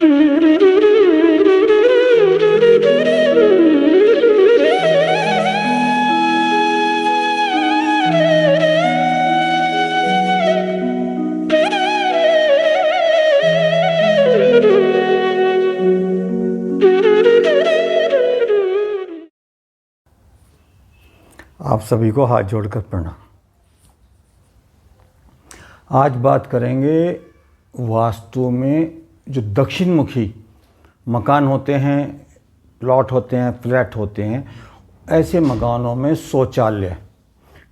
आप सभी को हाथ जोड़कर प्रणाम। आज बात करेंगे वास्तु में जो दक्षिण मुखी मकान होते हैं, प्लॉट होते हैं, फ्लैट होते हैं, ऐसे मकानों में शौचालय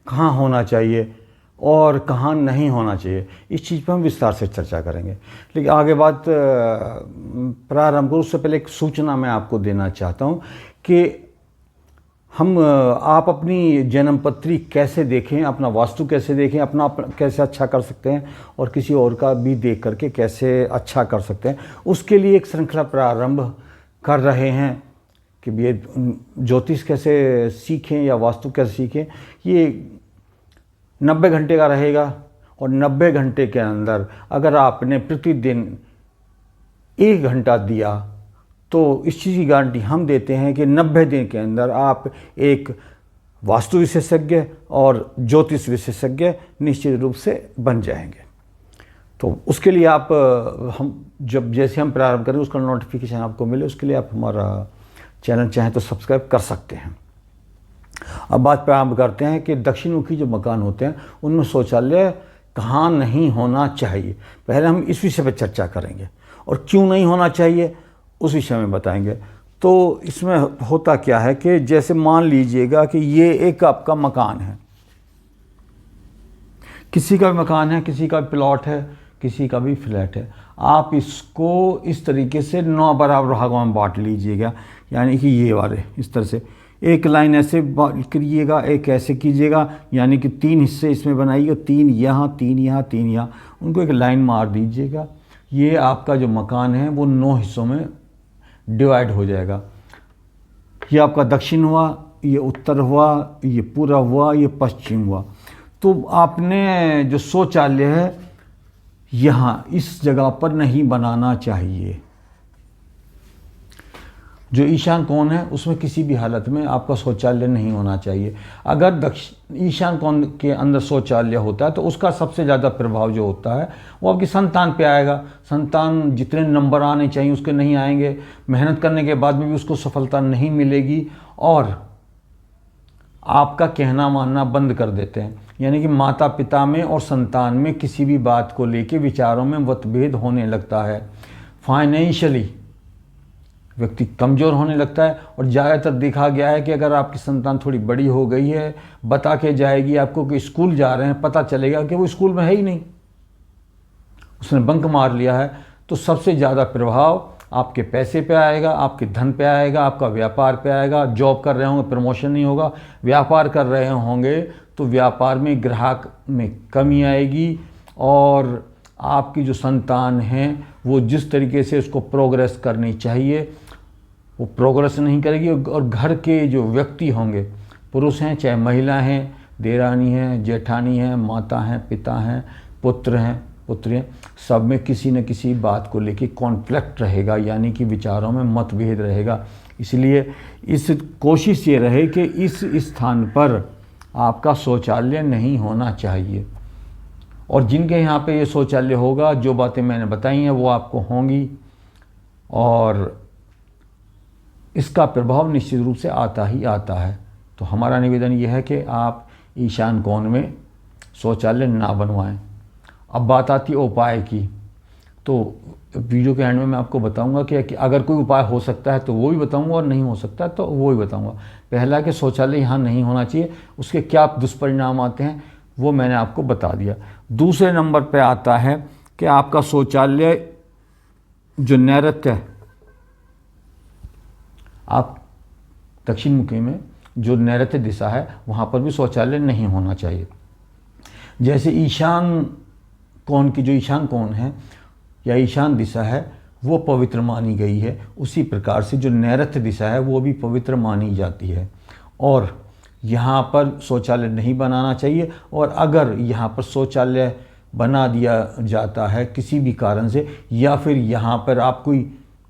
कहाँ होना चाहिए और कहाँ नहीं होना चाहिए, इस चीज़ पर हम विस्तार से चर्चा करेंगे। लेकिन आगे बात प्रारंभ करूँ उससे पहले एक सूचना मैं आपको देना चाहता हूँ कि आप अपनी जन्म पत्री कैसे देखें, अपना वास्तु कैसे देखें, अपना कैसे अच्छा कर सकते हैं और किसी और का भी देख करके कैसे अच्छा कर सकते हैं, उसके लिए एक श्रृंखला प्रारंभ कर रहे हैं कि ये ज्योतिष कैसे सीखें या वास्तु कैसे सीखें। ये 90 घंटे का रहेगा और 90 घंटे के अंदर अगर आपने प्रतिदिन 1 घंटा दिया तो इस चीज़ की गारंटी हम देते हैं कि 90 दिन के अंदर आप एक वास्तु विशेषज्ञ और ज्योतिष विशेषज्ञ निश्चित रूप से बन जाएंगे। तो उसके लिए आप जैसे हम प्रारंभ करें उसका नोटिफिकेशन आपको मिले, उसके लिए आप हमारा चैनल चाहें तो सब्सक्राइब कर सकते हैं। अब बात प्रारंभ करते हैं कि दक्षिणमुखी जो मकान होते हैं उनमें शौचालय कहाँ नहीं होना चाहिए। पहले हम इस विषय पर चर्चा करेंगे और क्यों नहीं होना चाहिए उस विषय में बताएंगे। तो इसमें होता क्या है कि जैसे मान लीजिएगा कि ये एक आपका मकान है, किसी का भी मकान है, किसी का भी प्लॉट है, किसी का भी फ्लैट है। आप इसको इस तरीके से 9 बराबर भागों में बांट लीजिएगा, यानी कि ये वाले इस तरह से एक लाइन ऐसे करिएगा, एक ऐसे कीजिएगा, यानी कि 3 हिस्से इसमें बनाइए, 3 यहाँ, 3 यहाँ, 3 यहाँ, उनको एक लाइन मार दीजिएगा। ये आपका जो मकान है वो 9 हिस्सों में डिवाइड हो जाएगा। ये आपका दक्षिण हुआ, ये उत्तर हुआ, ये पूर्व हुआ, ये पश्चिम हुआ। तो आपने जो शौचालय है यहाँ इस जगह पर नहीं बनाना चाहिए। जो ईशान कोण है उसमें किसी भी हालत में आपका शौचालय नहीं होना चाहिए। अगर ईशान कोण के अंदर शौचालय होता है तो उसका सबसे ज़्यादा प्रभाव जो होता है वो आपकी संतान पे आएगा। संतान जितने नंबर आने चाहिए उसके नहीं आएंगे, मेहनत करने के बाद में भी उसको सफलता नहीं मिलेगी और आपका कहना मानना बंद कर देते हैं। यानी कि माता पिता में और संतान में किसी भी बात को लेके विचारों में मतभेद होने लगता है। फाइनेंशियली व्यक्ति कमज़ोर होने लगता है और ज़्यादातर देखा गया है कि अगर आपकी संतान थोड़ी बड़ी हो गई है, बता के जाएगी आपको कि स्कूल जा रहे हैं, पता चलेगा कि वो स्कूल में है ही नहीं, उसने बंक मार लिया है, तो सबसे ज़्यादा प्रभाव आपके पैसे पे आएगा, आपके धन पे आएगा, आपका व्यापार पे आएगा। जॉब कर रहे होंगे प्रमोशन नहीं होगा, व्यापार कर रहे होंगे तो व्यापार में ग्राहक में कमी आएगी और आपकी जो संतान है वो जिस तरीके से उसको प्रोग्रेस करनी चाहिए वो प्रोग्रेस नहीं करेगी। और घर के जो व्यक्ति होंगे, पुरुष हैं चाहे महिला हैं, देरानी हैं, जेठानी हैं, माता हैं, पिता हैं, पुत्र हैं, पुत्री हैं, सब में किसी न किसी बात को लेके कॉन्फ्लिक्ट रहेगा, यानी कि विचारों में मतभेद रहेगा। इसलिए इस कोशिश ये रहे कि इस स्थान पर आपका शौचालय नहीं होना चाहिए। और जिनके यहाँ पे ये शौचालय होगा, जो बातें मैंने बताई हैं वो आपको होंगी और इसका प्रभाव निश्चित रूप से आता ही आता है। तो हमारा निवेदन ये है कि आप ईशान कोण में शौचालय ना बनवाएं। अब बात आती है उपाय की, तो वीडियो के एंड में मैं आपको बताऊंगा कि अगर कोई उपाय हो सकता है तो वो भी बताऊंगा और नहीं हो सकता तो वो भी बताऊंगा। पहला कि शौचालय यहाँ नहीं होना चाहिए, उसके क्या दुष्परिणाम आते हैं वो मैंने आपको बता दिया। दूसरे नंबर पे आता है कि आपका शौचालय जो नैऋत्य है, आप दक्षिण मुखी में जो नैऋत्य दिशा है वहाँ पर भी शौचालय नहीं होना चाहिए। जैसे ईशान कोण की जो ईशान कोण है या ईशान दिशा है वो पवित्र मानी गई है, उसी प्रकार से जो नैऋत्य दिशा है वो भी पवित्र मानी जाती है और यहाँ पर शौचालय नहीं बनाना चाहिए। और अगर यहाँ पर शौचालय बना दिया जाता है किसी भी कारण से, या फिर यहाँ पर आप कोई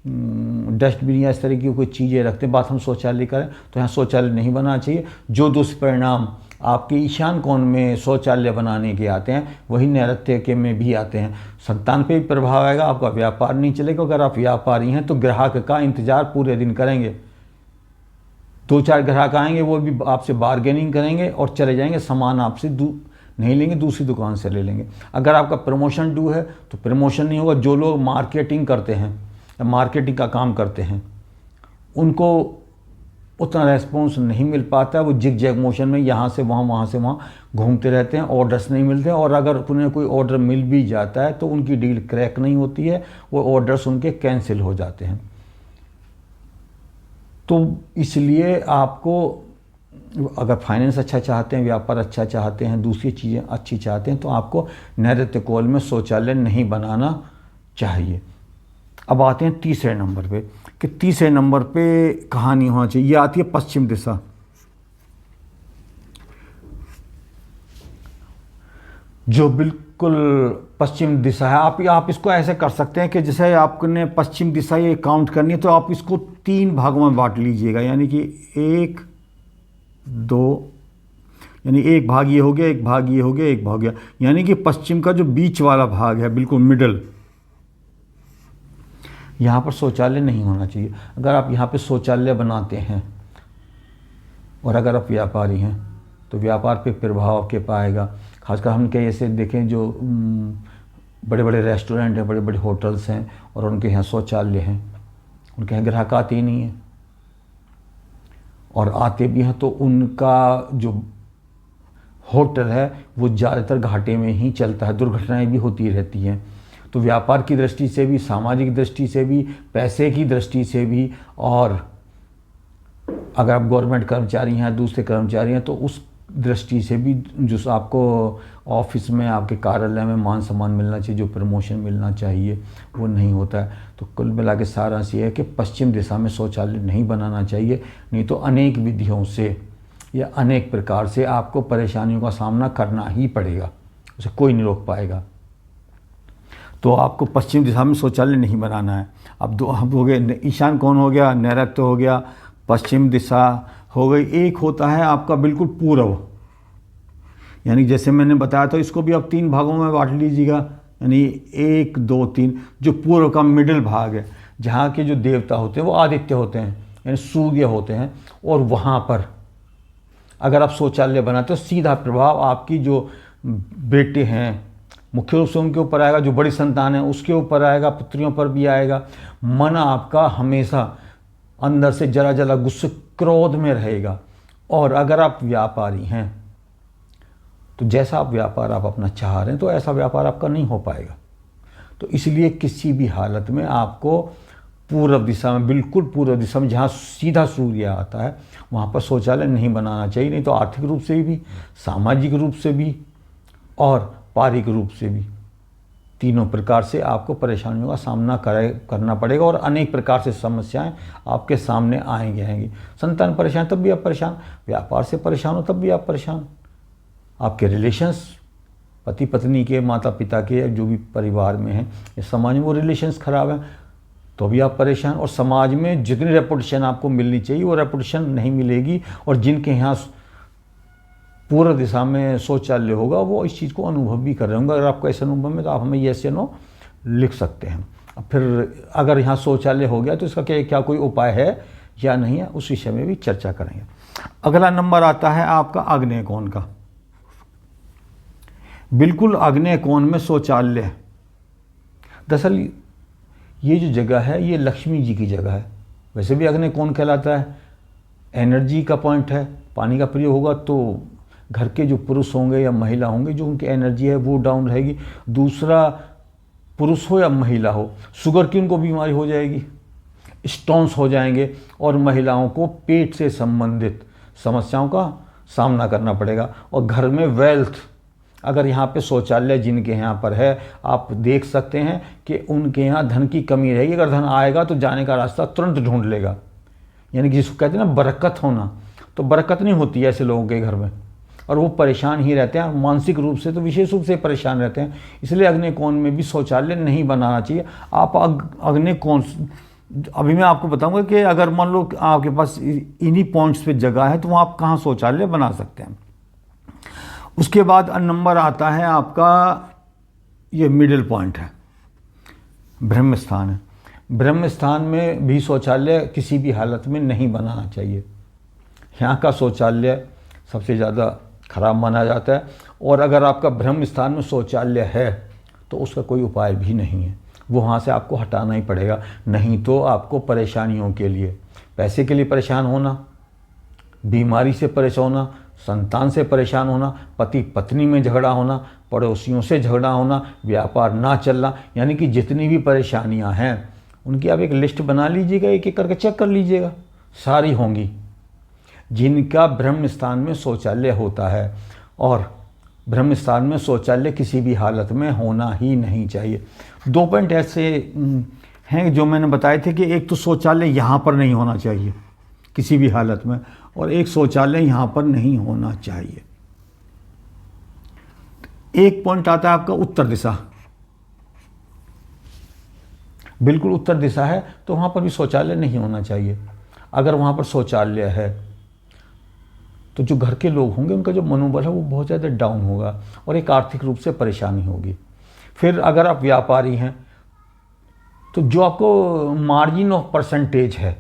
डस्टबिन या इस तरह की कोई चीज़ें रखते हैं, बात हम शौचालय करें तो यहाँ शौचालय नहीं बनाना चाहिए। जो दुष्परिणाम आपके ईशान कोण में शौचालय बनाने के आते हैं वही नैऋत्य के में भी आते हैं। संतान पे भी प्रभाव आएगा, आपका व्यापार नहीं चलेगा। अगर आप व्यापारी हैं तो ग्राहक का इंतजार पूरे दिन करेंगे, 2-4 ग्राहक आएंगे, वो भी आपसे बार्गेनिंग करेंगे और चले जाएंगे, सामान आपसे नहीं लेंगे, दूसरी दुकान से ले लेंगे। अगर आपका प्रमोशन ड्यू है तो प्रमोशन नहीं होगा। जो लोग मार्केटिंग करते हैं या मार्केटिंग का काम करते हैं उनको उतना रेस्पॉन्स नहीं मिल पाता है, वो जिग जैग मोशन में यहाँ से वहाँ से वहाँ घूमते रहते हैं, ऑर्डर्स नहीं मिलते हैं। और अगर उन्हें कोई ऑर्डर मिल भी जाता है तो उनकी डील क्रैक नहीं होती है, वो ऑर्डर्स उनके कैंसिल हो जाते हैं। तो इसलिए आपको अगर फाइनेंस अच्छा चाहते हैं, व्यापार अच्छा चाहते हैं, दूसरी चीज़ें अच्छी चाहते हैं तो आपको नैऋत्य कोण में शौचालय नहीं बनाना चाहिए। अब आते हैं तीसरे नंबर पे कि तीसरे नंबर पे कहाँ नहीं होना चाहिए। ये आती है पश्चिम दिशा। जो बिल्कुल पश्चिम दिशा है, आप इसको ऐसे कर सकते हैं कि जैसे आपने पश्चिम दिशा ये काउंट करनी है तो आप इसको 3 भागों में बांट लीजिएगा, यानी कि 1 2, यानी एक भाग ये हो गया, एक भाग ये हो गया, एक भाग हो गया, यानी कि पश्चिम का जो बीच वाला भाग है बिल्कुल मिडल, यहाँ पर शौचालय नहीं होना चाहिए। अगर आप यहाँ पे शौचालय बनाते हैं और अगर आप व्यापारी हैं तो व्यापार पे प्रभाव आपके पाएगा। खासकर हम कई ऐसे देखें जो बड़े बड़े रेस्टोरेंट हैं, बड़े बड़े होटल्स हैं और उनके यहाँ शौचालय हैं, उनके यहाँ ग्राहक आते ही नहीं हैं, और आते भी हैं तो उनका जो होटल है वो ज़्यादातर घाटे में ही चलता है, दुर्घटनाएं भी होती रहती हैं। तो व्यापार की दृष्टि से भी, सामाजिक दृष्टि से भी, पैसे की दृष्टि से भी, और अगर आप गवर्नमेंट कर्मचारी हैं, दूसरे कर्मचारी हैं तो उस दृष्टि से भी जो आपको ऑफिस में, आपके कार्यालय में मान सम्मान मिलना चाहिए, जो प्रमोशन मिलना चाहिए वो नहीं होता है। तो कुल मिला के सारांश ये है कि पश्चिम दिशा में शौचालय नहीं बनाना चाहिए, नहीं तो अनेक विधियों से या अनेक प्रकार से आपको परेशानियों का सामना करना ही पड़ेगा, उसे कोई नहीं रोक पाएगा। तो आपको पश्चिम दिशा में शौचालय नहीं बनाना है। अब 2 हो गए, ईशान कोण हो गया, नैऋत्य हो गया, पश्चिम दिशा हो गई। एक होता है आपका बिल्कुल पूर्व, यानी जैसे मैंने बताया था इसको भी आप 3 भागों में बांट लीजिएगा, यानी 1 2 3। जो पूर्व का मिडिल भाग है, जहाँ के जो देवता होते हैं वो आदित्य होते हैं, यानी सूर्य होते हैं, और वहाँ पर अगर आप शौचालय बनाते हो सीधा प्रभाव आपकी जो बेटे हैं मुख्य रूप से उनके ऊपर आएगा, जो बड़ी संतान है उसके ऊपर आएगा, पुत्रियों पर भी आएगा। मन आपका हमेशा अंदर से जरा जरा गुस्से क्रोध में रहेगा। और अगर आप व्यापारी हैं तो जैसा आप व्यापार आप अपना चाह रहे हैं तो ऐसा व्यापार आपका नहीं हो पाएगा। तो इसलिए किसी भी हालत में आपको पूर्व दिशा में, बिल्कुल पूर्व दिशा में जहाँ सीधा सूर्य आता है वहाँ पर शौचालय नहीं बनाना चाहिए, नहीं तो आर्थिक रूप से भी, सामाजिक रूप से भी और पारिक रूप से भी, तीनों प्रकार से आपको परेशानियों का सामना करना पड़ेगा और अनेक प्रकार से समस्याएं आपके सामने आएंगी। संतान परेशान तब भी आप परेशान, व्यापार से परेशान हो तब भी आप परेशान, आपके रिलेशंस, पति पत्नी के, माता पिता के, जो भी परिवार में हैं, इस समाज में वो रिलेशंस खराब हैं तो भी आप परेशान, और समाज में जितनी रेपुटेशन आपको मिलनी चाहिए वो रेपुटेशन नहीं मिलेगी। और जिनके यहाँ पूर्व दिशा में शौचालय होगा वो इस चीज़ को अनुभव भी कर रहे होंगे। अगर आपको ऐसा अनुभव में तो आप हमें येस या नो लिख सकते हैं। फिर अगर यहाँ शौचालय हो गया तो इसका क्या कोई उपाय है या नहीं है, उस विषय में भी चर्चा करेंगे। अगला नंबर आता है आपका आग्नेय कोण का। बिल्कुल आग्नेय कोण में शौचालय, दरअसल ये जो जगह है ये लक्ष्मी जी की जगह है। वैसे भी आग्नेय कोण कहलाता है, एनर्जी का पॉइंट है। पानी का प्रयोग होगा तो घर के जो पुरुष होंगे या महिला होंगे, जो उनकी एनर्जी है वो डाउन रहेगी। दूसरा, पुरुष हो या महिला हो, शुगर की उनको बीमारी हो जाएगी, स्टोन्स हो जाएंगे, और महिलाओं को पेट से संबंधित समस्याओं का सामना करना पड़ेगा। और घर में वेल्थ, अगर यहाँ पे शौचालय जिनके यहाँ पर है, आप देख सकते हैं कि उनके यहाँ धन की कमी रहेगी। अगर धन आएगा तो जाने का रास्ता तुरंत ढूंढ लेगा, यानी कि जिसको कहते हैं ना बरकत होना, तो बरकत नहीं होती है ऐसे लोगों के घर में। और वो परेशान ही रहते हैं, और मानसिक रूप से तो विशेष रूप से परेशान रहते हैं। इसलिए अग्नि कोण में भी शौचालय नहीं बनाना चाहिए। आप अग्नि कोण, अभी मैं आपको बताऊंगा कि अगर मान लो आपके पास इन्हीं पॉइंट्स पे जगह है तो वहाँ आप कहाँ शौचालय बना सकते हैं। उसके बाद नंबर आता है आपका, ये मिडिल पॉइंट है, ब्रह्म स्थान है। ब्रह्म स्थान में भी शौचालय किसी भी हालत में नहीं बनाना चाहिए। यहाँ का शौचालय सबसे ज़्यादा खराब माना जाता है, और अगर आपका ब्रह्म स्थान में शौचालय है तो उसका कोई उपाय भी नहीं है, वो वहाँ से आपको हटाना ही पड़ेगा। नहीं तो आपको परेशानियों के लिए, पैसे के लिए परेशान होना, बीमारी से परेशान होना, संतान से परेशान होना, पति पत्नी में झगड़ा होना, पड़ोसियों से झगड़ा होना, व्यापार ना चलना, यानी कि जितनी भी परेशानियां हैं उनकी आप एक लिस्ट बना लीजिएगा, एक एक करके चेक कर लीजिएगा, सारी होंगी जिनका ब्रह्म स्थान में शौचालय होता है। और ब्रह्म स्थान में शौचालय किसी भी हालत में होना ही नहीं चाहिए। 2 पॉइंट ऐसे हैं जो मैंने बताए थे कि एक तो शौचालय यहाँ पर नहीं होना चाहिए किसी भी हालत में, और एक शौचालय यहाँ पर नहीं होना चाहिए। एक पॉइंट आता है आपका उत्तर दिशा, बिल्कुल उत्तर दिशा है तो वहाँ पर भी शौचालय नहीं होना चाहिए। अगर वहाँ पर शौचालय है तो जो घर के लोग होंगे उनका जो मनोबल है वो बहुत ज़्यादा डाउन होगा, और एक आर्थिक रूप से परेशानी होगी। फिर अगर आप व्यापारी हैं तो जो आपको मार्जिन ऑफ परसेंटेज है,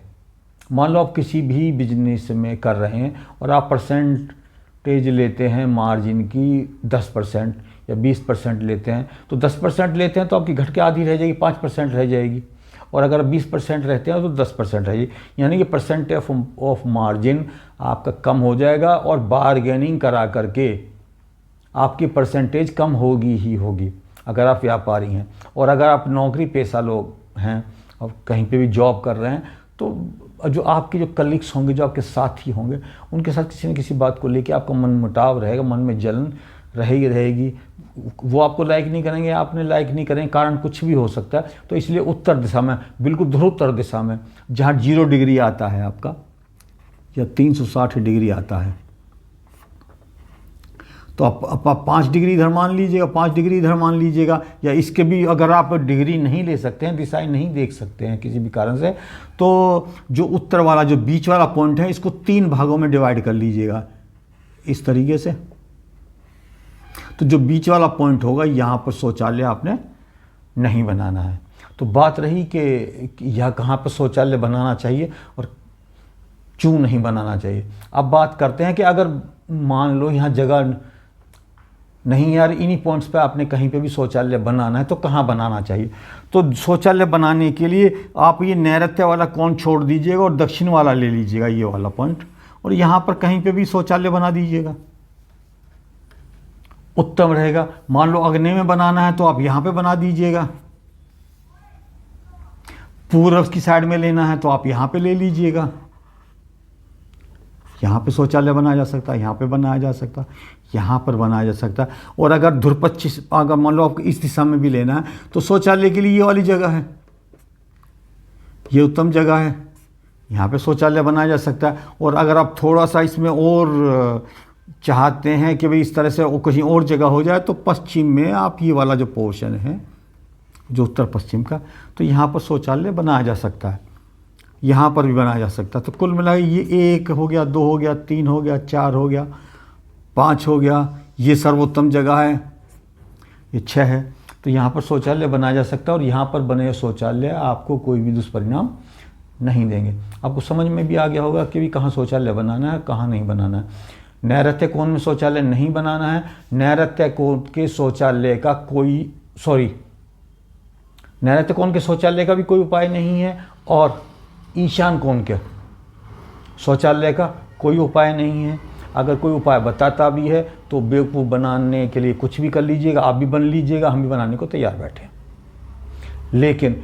मान लो आप किसी भी बिजनेस में कर रहे हैं और आप परसेंटेज लेते हैं मार्जिन की 10% या 20% लेते हैं, तो 10% लेते हैं तो आपकी घट के आधी रह जाएगी, 5% रह जाएगी। और अगर 20% रहते हैं तो 10% रहेगी, यानी कि परसेंटेज ऑफ मार्जिन आपका कम हो जाएगा, और बारगेनिंग करा करके आपकी परसेंटेज कम होगी ही होगी अगर आप व्यापारी हैं। और अगर आप नौकरी पेशा लोग हैं और कहीं पे भी जॉब कर रहे हैं, तो जो आपके जो कलीग्स होंगे, जो आपके साथी होंगे, उनके साथ किसी न किसी बात को लेकर आपका मन मुटाव रहेगा, मन में जलन रहेगी। वो आपको लाइक नहीं करेंगे, आपने लाइक नहीं करेंगे, कारण कुछ भी हो सकता है। तो इसलिए उत्तर दिशा में, बिल्कुल ध्रुवोत्तर दिशा में, जहाँ 0 डिग्री आता है आपका या 360 डिग्री आता है, तो आप 5 डिग्री इधर मान लीजिएगा, 5 डिग्री इधर मान लीजिएगा, या इसके भी अगर आप डिग्री नहीं ले सकते हैं, दिशाएं नहीं देख सकते हैं किसी भी कारण से, तो जो उत्तर वाला जो बीच वाला पॉइंट है इसको 3 भागों में डिवाइड कर लीजिएगा इस तरीके से। तो जो बीच वाला पॉइंट होगा यहाँ पर शौचालय आपने नहीं बनाना है। तो बात रही कि यह कहाँ पर शौचालय बनाना चाहिए और क्यों नहीं बनाना चाहिए। अब बात करते हैं कि अगर मान लो यहाँ जगह नहीं यार, इन्हीं पॉइंट्स पे आपने कहीं पे भी शौचालय बनाना है तो कहाँ बनाना चाहिए। तो शौचालय बनाने के लिए आप ये नैऋत्य वाला कोण छोड़ दीजिएगा और दक्षिण वाला ले लीजिएगा, ये वाला पॉइंट, और यहाँ पर कहीं पे भी शौचालय बना दीजिएगा, उत्तम रहेगा। मान लो अग्नि में बनाना है तो आप यहाँ पे बना दीजिएगा, पूर्व की साइड में लेना है तो आप यहाँ पे ले लीजिएगा, यहाँ पे शौचालय बनाया जा सकता है, यहाँ पे बनाया जा सकता है, यहाँ पर बनाया जा सकता है। और अगर ध्रुव पश्चिम, अगर मान लो आपको इस दिशा में भी लेना है तो शौचालय के लिए ये वाली जगह है, ये उत्तम जगह है, यहाँ पे शौचालय बनाया जा सकता है। और अगर आप थोड़ा सा इसमें और चाहते हैं कि भाई इस तरह से कहीं और जगह हो जाए, तो पश्चिम में आप ये वाला जो पोर्शन है जो उत्तर पश्चिम का, तो यहाँ पर शौचालय बनाया जा सकता है, यहाँ पर भी बनाया जा सकता है। तो कुल मिला ये 1 हो गया, 2 हो गया, 3 हो गया, 4 हो गया, 5 हो गया, ये सर्वोत्तम जगह है, ये 6 है। तो यहाँ पर शौचालय बनाया जा सकता है, और यहाँ पर बने शौचालय आपको कोई भी दुष्परिणाम नहीं देंगे। आपको समझ में भी आ गया होगा कि भी कहाँ शौचालय बनाना है, कहाँ नहीं बनाना है। नैऋत्य कोण में शौचालय नहीं बनाना है, नैऋत्य कोण के शौचालय का कोई नैऋत्य कोण के शौचालय का भी कोई उपाय नहीं है, और ईशान कोण के शौचालय का कोई उपाय नहीं है। अगर कोई उपाय बताता भी है तो बेवकूफ़ बनाने के लिए कुछ भी कर लीजिएगा, आप भी बन लीजिएगा, हम भी बनाने को तैयार बैठे। लेकिन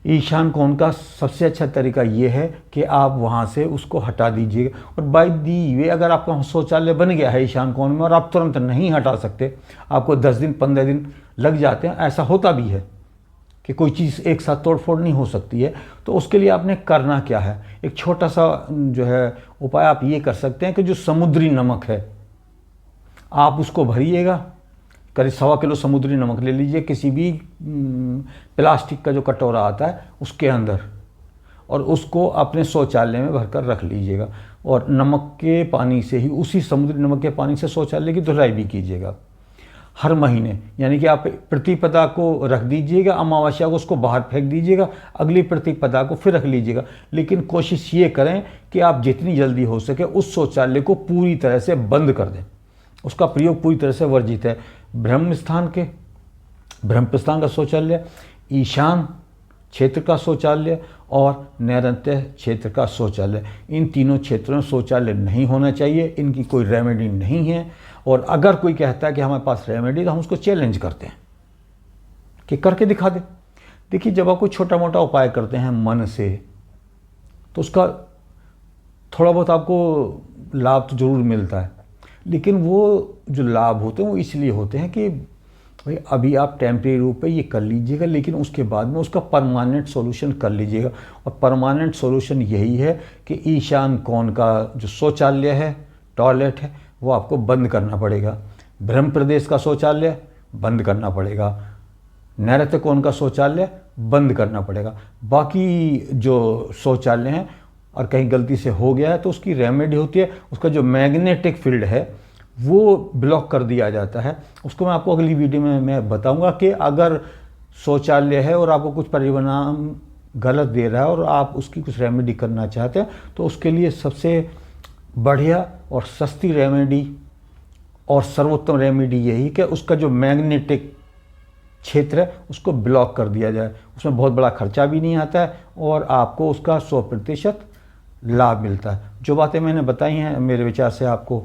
ईशान कोण का सबसे अच्छा तरीका ये है कि आप वहाँ से उसको हटा दीजिएगा। और बाय दी वे, अगर आपका शौचालय बन गया है ईशान कोण में और आप तुरंत नहीं हटा सकते, आपको 10 दिन 15 दिन लग जाते हैं, ऐसा होता भी है कि कोई चीज़ एक साथ तोड़फोड़ नहीं हो सकती है। तो उसके लिए आपने करना क्या है, एक छोटा सा जो है उपाय आप ये कर सकते हैं कि जो समुद्री नमक है, आप उसको भरिएगा, करीब 1.25 किलो समुद्री नमक ले लीजिए, किसी भी प्लास्टिक का जो कटोरा आता है उसके अंदर, और उसको अपने शौचालय में भरकर रख लीजिएगा। और नमक के पानी से ही, उसी समुद्री नमक के पानी से शौचालय की धुलाई भी कीजिएगा हर महीने। यानी कि आप प्रतिपदा को रख दीजिएगा, अमावस्या को उसको बाहर फेंक दीजिएगा, अगली प्रतिपदा को फिर रख लीजिएगा। लेकिन कोशिश ये करें कि आप जितनी जल्दी हो सके उस शौचालय को पूरी तरह से बंद कर दें, उसका प्रयोग पूरी तरह से वर्जित है। ब्रह्मस्थान का शौचालय, ईशान क्षेत्र का शौचालय और नैऋत्य क्षेत्र का शौचालय, इन तीनों क्षेत्रों में शौचालय नहीं होना चाहिए। इनकी कोई रेमेडी नहीं है। और अगर कोई कहता है कि हमारे पास रेमेडी, तो हम उसको चैलेंज करते हैं कि करके दिखा दे। देखिए, जब आप कोई छोटा मोटा उपाय करते हैं मन से, तो उसका थोड़ा बहुत आपको लाभ तो जरूर मिलता है, लेकिन वो जो लाभ होते हैं वो इसलिए होते हैं कि भाई अभी आप टेम्परेरी रूप पे ये कर लीजिएगा, लेकिन उसके बाद में उसका परमानेंट सॉल्यूशन कर लीजिएगा। और परमानेंट सॉल्यूशन यही है कि ईशान कोण का जो शौचालय है, टॉयलेट है, वो आपको बंद करना पड़ेगा। ब्रह्म प्रदेश का शौचालय बंद करना पड़ेगा, नैऋत्य कोण का शौचालय बंद करना पड़ेगा। बाकी जो शौचालय हैं और कहीं गलती से हो गया है तो उसकी रेमेडी होती है, उसका जो मैग्नेटिक फील्ड है वो ब्लॉक कर दिया जाता है। उसको मैं आपको अगली वीडियो में मैं बताऊंगा कि अगर शौचालय है और आपको कुछ परिणाम गलत दे रहा है और आप उसकी कुछ रेमेडी करना चाहते हैं, तो उसके लिए सबसे बढ़िया और सस्ती रेमेडी और सर्वोत्तम रेमेडी यही कि उसका जो मैग्नेटिक क्षेत्र है उसको ब्लॉक कर दिया जाए। उसमें बहुत बड़ा खर्चा भी नहीं आता है और आपको उसका 100% लाभ मिलता है। जो बातें मैंने बताई हैं मेरे विचार से आपको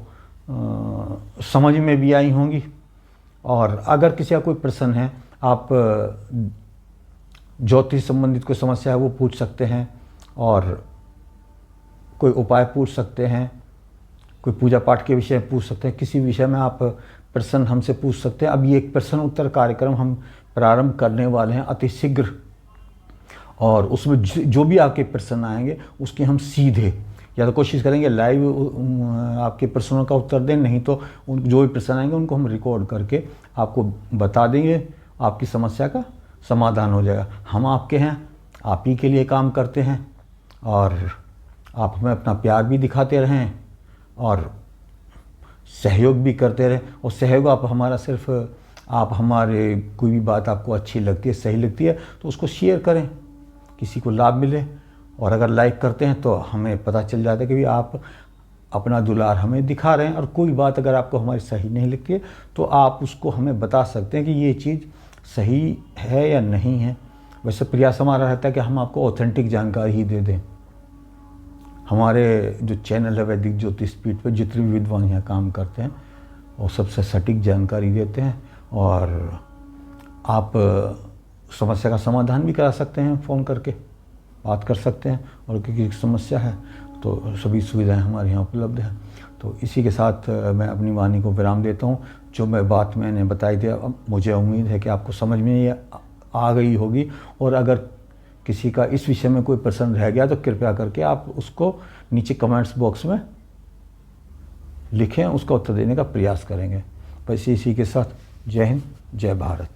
समझ में भी आई होंगी। और अगर किसी का कोई प्रश्न है, आप ज्योतिष संबंधित कोई समस्या है वो पूछ सकते हैं, और कोई उपाय पूछ सकते हैं, कोई पूजा पाठ के विषय में पूछ सकते हैं, किसी विषय में आप प्रश्न हमसे पूछ सकते हैं। अब ये एक प्रश्न उत्तर कार्यक्रम हम प्रारंभ करने वाले हैं अति शीघ्र, और उसमें जो भी आपके प्रश्न आएंगे उसके हम सीधे या तो कोशिश करेंगे लाइव आपके प्रश्नों का उत्तर दें, नहीं तो जो भी प्रश्न आएंगे उनको हम रिकॉर्ड करके आपको बता देंगे, आपकी समस्या का समाधान हो जाएगा। हम आपके हैं, आप ही के लिए काम करते हैं, और आप हमें अपना प्यार भी दिखाते रहें और सहयोग भी करते रहें। और सहयोग आप हमारा सिर्फ, आप हमारे कोई भी बात आपको अच्छी लगती है, सही लगती है, तो उसको शेयर करें, किसी को लाभ मिले। और अगर लाइक करते हैं तो हमें पता चल जाता है कि भी आप अपना दुलार हमें दिखा रहे हैं। और कोई बात अगर आपको हमारी सही नहीं लगती है तो आप उसको हमें बता सकते हैं कि ये चीज़ सही है या नहीं है। वैसे प्रयास हमारा रहता है कि हम आपको ऑथेंटिक जानकारी ही दे दें। हमारे जो चैनल है वैदिक ज्योतिष पीठ पर जितने भी विद्वान यहाँ काम करते हैं वो सबसे सटीक जानकारी देते हैं, और आप समस्या का समाधान भी करा सकते हैं, फ़ोन करके बात कर सकते हैं। और किसी समस्या है तो सभी सुविधाएं हमारे यहाँ उपलब्ध हैं। तो इसी के साथ मैं अपनी वाणी को विराम देता हूँ। जो मैं बात मैंने बताई थी, मुझे उम्मीद है कि आपको समझ में आ गई होगी। और अगर किसी का इस विषय में कोई प्रश्न रह गया तो कृपया करके आप उसको नीचे कमेंट्स बॉक्स में लिखें, उसका उत्तर देने का प्रयास करेंगे। बस इसी के साथ जय हिंद, जय भारत।